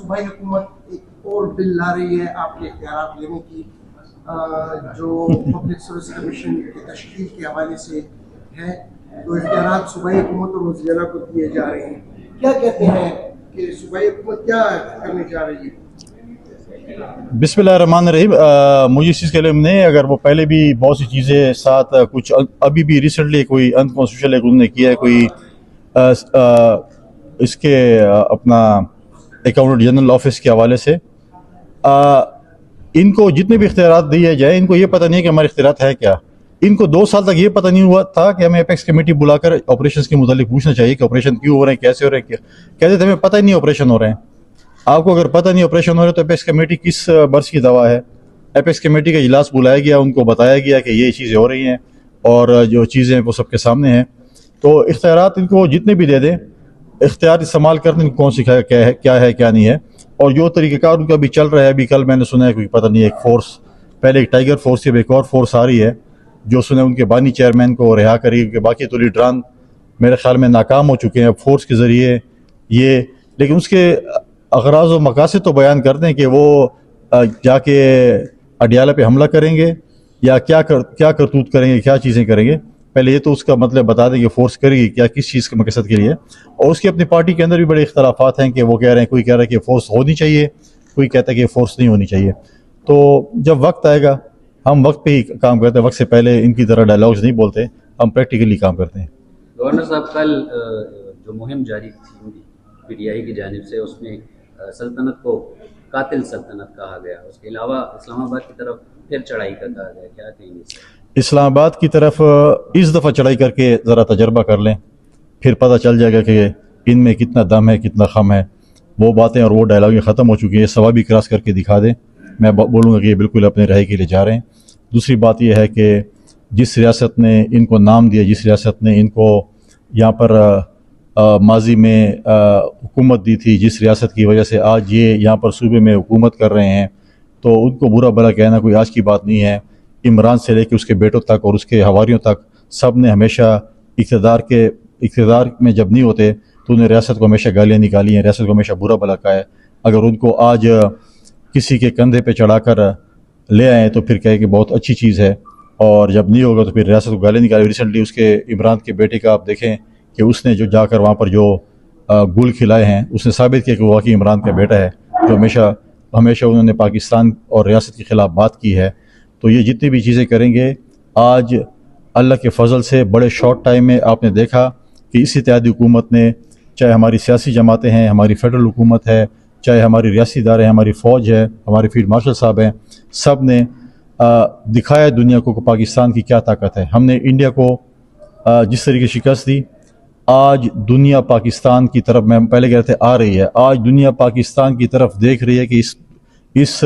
सूबाई हुकूमत एक और बिल ला रही है आपके इख्तियारात लेने की, जो पब्लिक सर्विस कमीशन की तश्कील के हवाले से है। तो इख्तियारात सूबाई हुकूमत और वज़ीर आला को दिए जा रहे हैं। क्या कहते हैं कि सूबाई हुकूमत क्या करने जा रही है? बिस्मिल्लाहिर्रहमानिर्रहीम। मुझे इस चीज़ के लिए नहीं, अगर वो पहले भी बहुत सी चीज़ें साथ कुछ अभी भी रिसेंटली कोई अनकॉन्स्टिट्यूशनल एक उन्होंने किया है, कोई इसके अपना अकाउंटेंट जनरल ऑफिस के हवाले से इनको जितने भी इख्तियारात दिए जाए, इनको ये पता नहीं है कि हमारे इख्तियारात है क्या। इनको 2 साल तक ये पता नहीं हुआ था कि हमें एपेक्स कमेटी बुलाकर ऑपरेशंस के मुतालिक पूछना चाहिए कि ऑपरेशन क्यों हो रहे हैं, कैसे हो रहे हैं। कहते थे हमें पता ही नहीं ऑपरेशन हो रहे हैं। आपको अगर पता नहीं ऑपरेशन हो रहे तो एपेक्स कमेटी किस बर्स की दवा है? एपेक्स कमेटी का इजलास बुलाया गया, उनको बताया गया कि ये चीज़ें हो रही हैं और जो चीज़ें वो सबके सामने हैं। तो इख्तियारात इनको जितने भी दे दें, इख्तियार इस्तेमाल करने को कौन सिखाया क्या है क्या नहीं है। और जो तरीक़ाकार उनका भी चल रहा है, अभी कल मैंने सुना है कोई पता नहीं एक फोर्स, पहले एक टाइगर फोर्स थी, एक और फोर्स आ रही है जो सुना उनके बानी चेयरमैन को रिहा करी, कि बाकी तो लीडरान मेरे ख्याल में नाकाम हो चुके हैं फोर्स के ज़रिए ये। लेकिन उसके अगराज़ व मकासद तो बयान करते हैं कि वो जाके अडियाला पे हमला करेंगे या क्या करतूत करेंगे, क्या चीज़ें करेंगे। पहले ये तो उसका मतलब बता दें कि फोर्स करेगी क्या, किस चीज़ के मकसद के लिए। और उसकी अपनी पार्टी के अंदर भी बड़े इख्तलाफात हैं कि वो कह रहे हैं, कोई कह रहा है कि फ़ोर्स होनी चाहिए, कोई कहता है कि फ़ोर्स नहीं होनी चाहिए। तो जब वक्त आएगा, हम वक्त पे ही काम करते हैं, वक्त से पहले इनकी तरह डायलॉग्स नहीं बोलते, हम प्रैक्टिकली काम करते हैं। गवर्नर साहब, कल जो मुहिम जारी थी पीटीआई की जानिब से, उसमें सल्तनत को कातिल सल्तनत कहा गया, उसके अलावा इस्लामाबाद की तरफ फिर चढ़ाई का कहा गया, क्या कहेंगे? इस्लामाबाद की तरफ इस दफ़ा चढ़ाई करके ज़रा तजर्बा कर लें, फिर पता चल जाएगा कि इनमें कितना दम है, कितना खम है। वो बातें और वो डायलॉग ख़त्म हो चुकी है, सवा भी क्रॉस करके दिखा दें, मैं बोलूँगा कि ये बिल्कुल अपने राय के लिए जा रहे हैं। दूसरी बात यह है कि जिस रियासत ने इनको नाम दिया, जिस रियासत ने इनको यहाँ पर माजी में हुकूमत दी थी, जिस रियासत की वजह से आज ये यहाँ पर सूबे में हुकूमत कर रहे हैं, तो उनको बुरा भला कहना कोई आज की बात नहीं है। इमरान से लेकर उसके बेटों तक और उसके हवारियों तक सब ने हमेशा इक़्तिदार में जब नहीं होते तो उन्हें रियासत को हमेशा गालियाँ निकाली हैं, रियासत को हमेशा बुरा भला कहा है। अगर उनको आज किसी के कंधे पे चढ़ाकर ले आएँ तो फिर कहे कि बहुत अच्छी चीज़ है, और जब नहीं होगा तो फिर रियासत को गालियाँ निकाली। रिसेंटली उसके इमरान के बेटे का आप देखें कि उसने जो जाकर वहाँ पर जो गुल खिलाए हैं, उसने साबित किया कि वो वाकई इमरान का बेटा है, जो हमेशा उन्होंने पाकिस्तान और रियासत के ख़िलाफ़ बात की है। तो ये जितनी भी चीज़ें करेंगे, आज अल्लाह के फजल से बड़े शॉर्ट टाइम में आपने देखा कि इस इत्तेहादी हुकूमत ने, चाहे हमारी सियासी जमातें हैं, हमारी फेडरल हुकूमत है, चाहे हमारी रियासी इदारे हैं, हमारी फ़ौज है, हमारे फील्ड मार्शल साहब हैं, सब ने दिखाया दुनिया को कि पाकिस्तान की क्या ताकत है। हमने इंडिया को जिस तरीके शिकस्त दी, आज दुनिया पाकिस्तान की तरफ, मैं पहले कह रहे थे आ रही है, आज दुनिया पाकिस्तान की तरफ देख रही है कि इस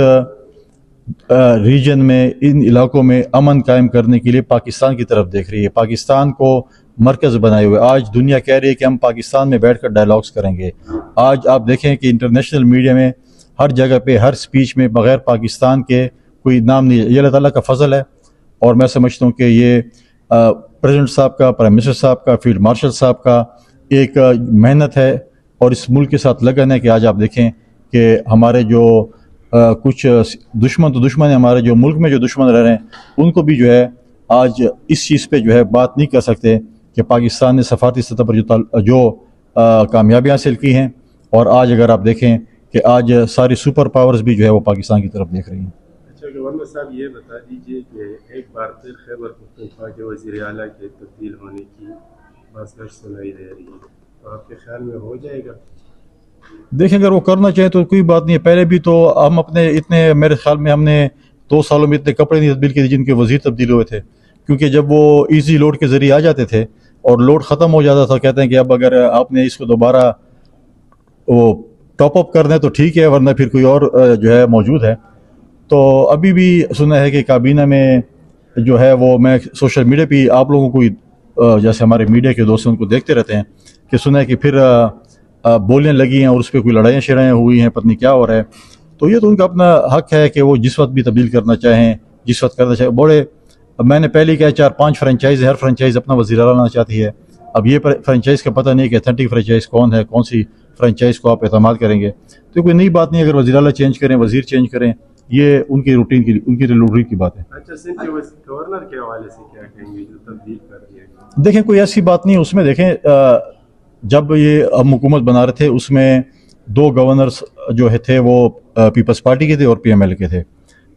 रीजन में, इन इलाकों में अमन कायम करने के लिए पाकिस्तान की तरफ देख रही है, पाकिस्तान को मरकज़ बनाए हुए। आज दुनिया कह रही है कि हम पाकिस्तान में बैठकर डायलॉग्स करेंगे। आज आप देखें कि इंटरनेशनल मीडिया में हर जगह पे, हर स्पीच में बग़ैर पाकिस्तान के कोई नाम नहीं है। ये अल्लाह ताला का फ़ज़ल है, और मैं समझता हूँ कि ये प्रेसिडेंट साहब का, प्राइम मिनिस्टर साहब का, फील्ड मार्शल साहब का एक मेहनत है और इस मुल्क के साथ लगन है कि आज आप देखें कि हमारे जो कुछ दुश्मन तो दुश्मन है, हमारे जो मुल्क में जो दुश्मन रह रहे हैं, उनको भी जो है आज इस चीज़ पे जो है बात नहीं कर सकते कि पाकिस्तान ने सफारती सतह पर जो कामयाबियाँ हासिल की हैं। और आज अगर आप देखें कि आज सारी सुपर पावर्स भी जो है वो पाकिस्तान की तरफ देख रही हैं। अच्छा गवर्नर साहब, ये बता दीजिए कि एक बार फिर खैबर पख्तूनख्वा के वज़ीर आला के तब्दील होने की बात सुनाई दे रही है, तो आपके ख्याल में हो जाएगा? देखें, अगर वो करना चाहे तो कोई बात नहीं है। पहले भी तो हम अपने इतने, मेरे ख्याल में हमने 2 सालों में इतने कपड़े नहीं तब्दील किए जिनके वज़ीर तब्दील हुए थे, क्योंकि जब वो इजी लोड के ज़रिए आ जाते थे और लोड ख़त्म हो जाता था, कहते हैं कि अब अगर आपने इसको दोबारा वो टॉप अप करना है तो ठीक है, वरना फिर कोई और जो है मौजूद है। तो अभी भी सुना है कि काबीना में जो है वो, मैं सोशल मीडिया पे आप लोगों को, जैसे हमारे मीडिया के दोस्त उनको देखते रहते हैं, कि सुना है कि फिर बोलने लगी हैं और उस पर कोई लड़ाइयाँ शड़ाइयाँ हुई हैं, पता नहीं क्या हो रहा है। तो ये तो उनका अपना हक है कि वो जिस वक्त भी तब्दील करना चाहें, जिस वक्त करना चाहें। बड़े, मैंने पहले कहा 4-5 फ्रेंचाइज, हर फ्रेंचाइज अपना वज़ीर आला लाना चाहती है। अब ये फ्रेंचाइज का पता नहीं कि अथेंटिक फ्रेंचाइज कौन है, कौन सी फ्रेंचाइज को आप एतमाद करेंगे। तो कोई नई बात नहीं, अगर वज़ीर आला चेंज करें, वज़ीर चेंज करें, ये उनकी रूटीन की बात है। अच्छा, सिंध के गवर्नर के हवाले से क्या कहेंगे जो तब्दील कर दिया गया? देखें, कोई ऐसी बात नहीं है उसमें। देखें, जब ये हम हुकूमत बना रहे थे उसमें 2 गवर्नर्स जो थे वो पीपल्स पार्टी के थे और PML के थे।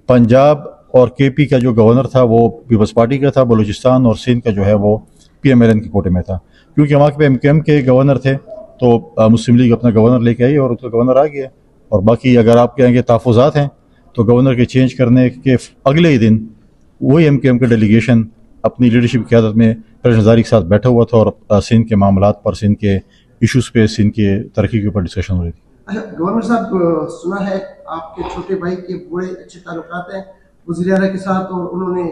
पंजाब और KP का जो गवर्नर था वो पीपल्स पार्टी का था, बलूचिस्तान और सिंध का जो है वो PMLN के कोटे में था। क्योंकि वहाँ पे MKM के गवर्नर थे तो मुस्लिम लीग अपना गवर्नर लेके आई और उसका गवर्नर आ गया। और बाकी अगर आप कहेंगे तहफ़्फ़ुज़ात हैं तो गवर्नर के चेंज करने के अगले ही दिन वही MKM का डेलीगेशन अपनी लीडरशिप की क़यादत में प्रेसिडेंट ज़ारी के साथ बैठा हुआ था और सिंध के मामलात पर, सिंध के इशूज़ पे, सिंध के तरक्की के ऊपर डिस्कशन हो रही थी। अच्छा गवर्नर साहब, सुना है आपके छोटे भाई के बड़े अच्छे ताल्लुकात हैं वज़ीर आला के साथ, और उन्होंने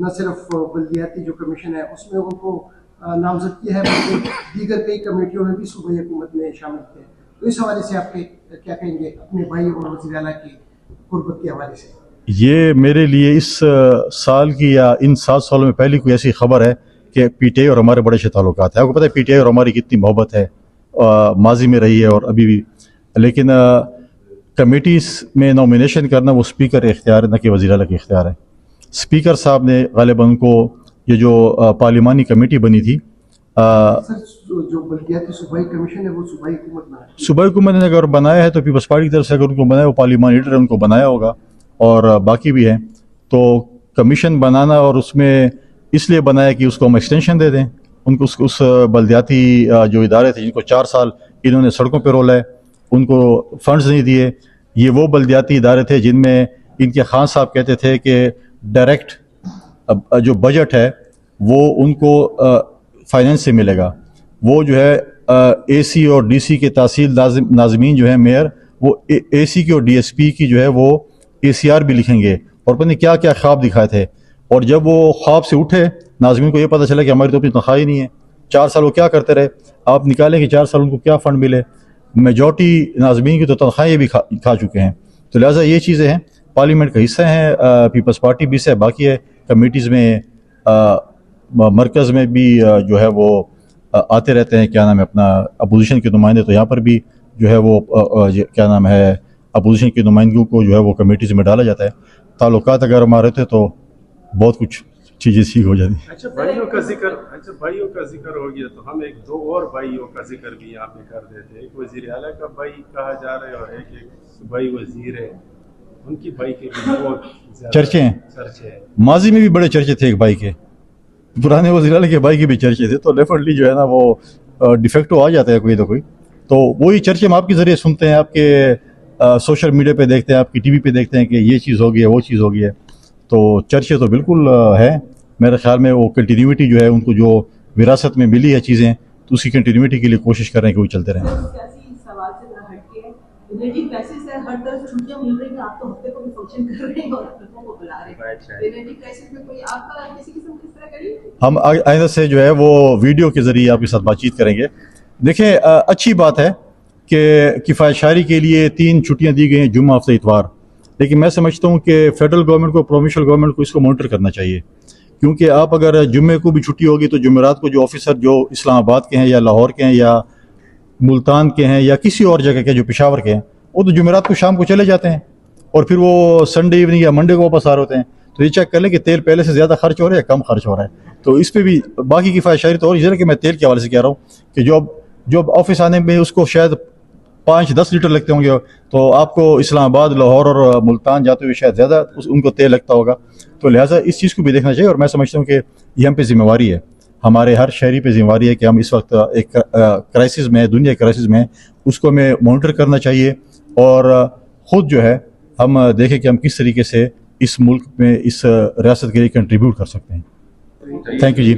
न सिर्फ बल्दियाती जो कमीशन है उसमें उनको नामजद किया है, बल्कि दीगर कई कमेटियों में भी सूबाई हुकूमत में शामिल थे। तो इस हवाले से आपके क्या कहेंगे अपने भाई और वज़ीर आला की कुर्बत के हवाले से? ये मेरे लिए इस साल की या इन 7 सालों में पहली कोई ऐसी खबर है कि PTI और हमारे बड़े अच्छे ताल्लुकात हैं। आपको पता है PTI और हमारी कितनी मोहब्बत है, माजी में रही है और अभी भी। लेकिन कमेटीज़ में नॉमिनेशन करना वो स्पीकर का इख्तियार है, न कि वज़ीर आला का इख्तियार है। स्पीकर साहब ने ग़ालिबन को ये जो पार्लिमानी कमेटी बनी थी, सर जो बल्दियाती सूबाई कमीशन है वो सूबाई हुकूमत बनाई, सूबाई हुकूमत ने अगर बनाया है तो पीपल्स पार्टी की तरफ से अगर उनको बनाया, वो पार्लिमानी लीडर उनको बनाया होगा और बाकी भी हैं। तो कमीशन बनाना और उसमें इसलिए बनाया कि उसको हम एक्सटेंशन दे दें उनको, उस बल्दियाती जो इदारे थे जिनको 4 साल इन्होंने सड़कों पर रोला है, उनको फंड्स नहीं दिए। ये वो बल्दियाती इदारे थे जिनमें इनके खान साहब कहते थे कि डायरेक्ट जो बजट है वो उनको फाइनेंस से मिलेगा। वो जो है AC और DC के तहसील नाज़मीन जो है मेयर, वो AC की और DSP की जो है वो ACR भी लिखेंगे और पता नहीं क्या क्या ख्वाब दिखाए थे। और जब वो ख्वाब से उठे, नाज़मीन को ये पता चला कि हमारी तो अपनी तनख्वाह ही नहीं है। 4 साल वो क्या करते रहे, आप निकालें कि 4 साल उनको क्या फ़ंड मिले। मेजॉरिटी नाज़मीन की तो तनख्वाहें भी खा चुके हैं। तो लिहाजा ये चीज़ें हैं, पार्लियामेंट का हिस्सा हैं, पीपल्स पार्टी भी से बाकी है, कमेटीज़ में मरकज़ में भी जो है वो आते रहते हैं, क्या नाम है अपना, अपोजिशन के नुमाइंदे। तो यहाँ पर भी जो है वो क्या नाम है अपोजिशन की नुमाइंदगी को जो है वो कमेटीज़ में डाला जाता है। ताल्लुकात अगर हमारे थे तो बहुत कुछ चीज़ें सीख हो जाती। अच्छा, भाइयों का जिक्र हो गया तो हम 2 और भाइयों का जिक्र भी यहाँ पे कर देते हैं। एक वज़ीर आला का भाई कहा जा रहा है और एक सूबाई वज़ीर है, उनकी भाई के भी बहुत चर्चे हैं। माजी में भी बड़े चर्चे थे एक भाई के, पुराने वज़ीर आला के भाई के भी चर्चे थे। तो डेफिनेटली जो है ना वो डिफेक्टो आ जाता है कोई तो कोई। तो वही चर्चे हम आपके ज़रिए सुनते हैं, आपके सोशल मीडिया पे देखते हैं, आपकी TV पे देखते हैं कि ये चीज़ हो गई है, वो चीज़ हो गई है। तो चर्चे तो बिल्कुल है। मेरे ख्याल में वो कंटिन्यूटी जो है, उनको जो विरासत में मिली है चीज़ें, तो उसकी कंटिन्यूटी के लिए कोशिश कर रहे हैं कि वो चलते रहें। हम आइंदा से जो है वो वीडियो के ज़रिए आपके साथ बातचीत करेंगे। देखें, अच्छी बात है कि किफ़ायत शारी के लिए 3 छुट्टियाँ दी गई हैं, जुम्मा, हफ्ते, इतवार। लेकिन मैं समझता हूँ कि फेडरल गवर्नमेंट को, प्रोविंशियल गवर्नमेंट को इसको मॉनिटर करना चाहिए। क्योंकि आप अगर जुम्मे को भी छुट्टी होगी तो जुमेरात को जो ऑफिसर जो इस्लामाबाद के हैं या लाहौर के हैं या मुल्तान के हैं या किसी और जगह के, जो पेशावर के हैं, वो तो जुमेरात को शाम को चले जाते हैं और फिर वो संडे इवनिंग या मंडे को वापस आ रहे होते हैं। तो ये चेक कर लें कि तेल पहले से ज़्यादा खर्च हो रहा है या कम खर्च हो रहा है। तो इस पर भी बाकी की फ़ायशारी तो और इधर कि मैं तेल के हवाले से कह रहा हूँ कि जो ऑफिस आने में उसको शायद 5-10 लीटर लगते होंगे, तो आपको इस्लामाबाद, लाहौर और मुल्तान जाते हुए शायद ज़्यादा उनको तेल लगता होगा। तो लिहाजा इस चीज़ को भी देखना चाहिए। और मैं समझता हूँ कि ये हम पे जिम्मेवारी है, हमारे हर शहरी पे जिम्मेवारी है कि हम इस वक्त एक क्राइसिस में, दुनिया क्राइसिस में, उसको हमें मॉनिटर करना चाहिए और ख़ुद जो है हम देखें कि हम किस तरीके से इस मुल्क में, इस रियासत के लिए कंट्रीब्यूट कर सकते हैं। Thank you ji.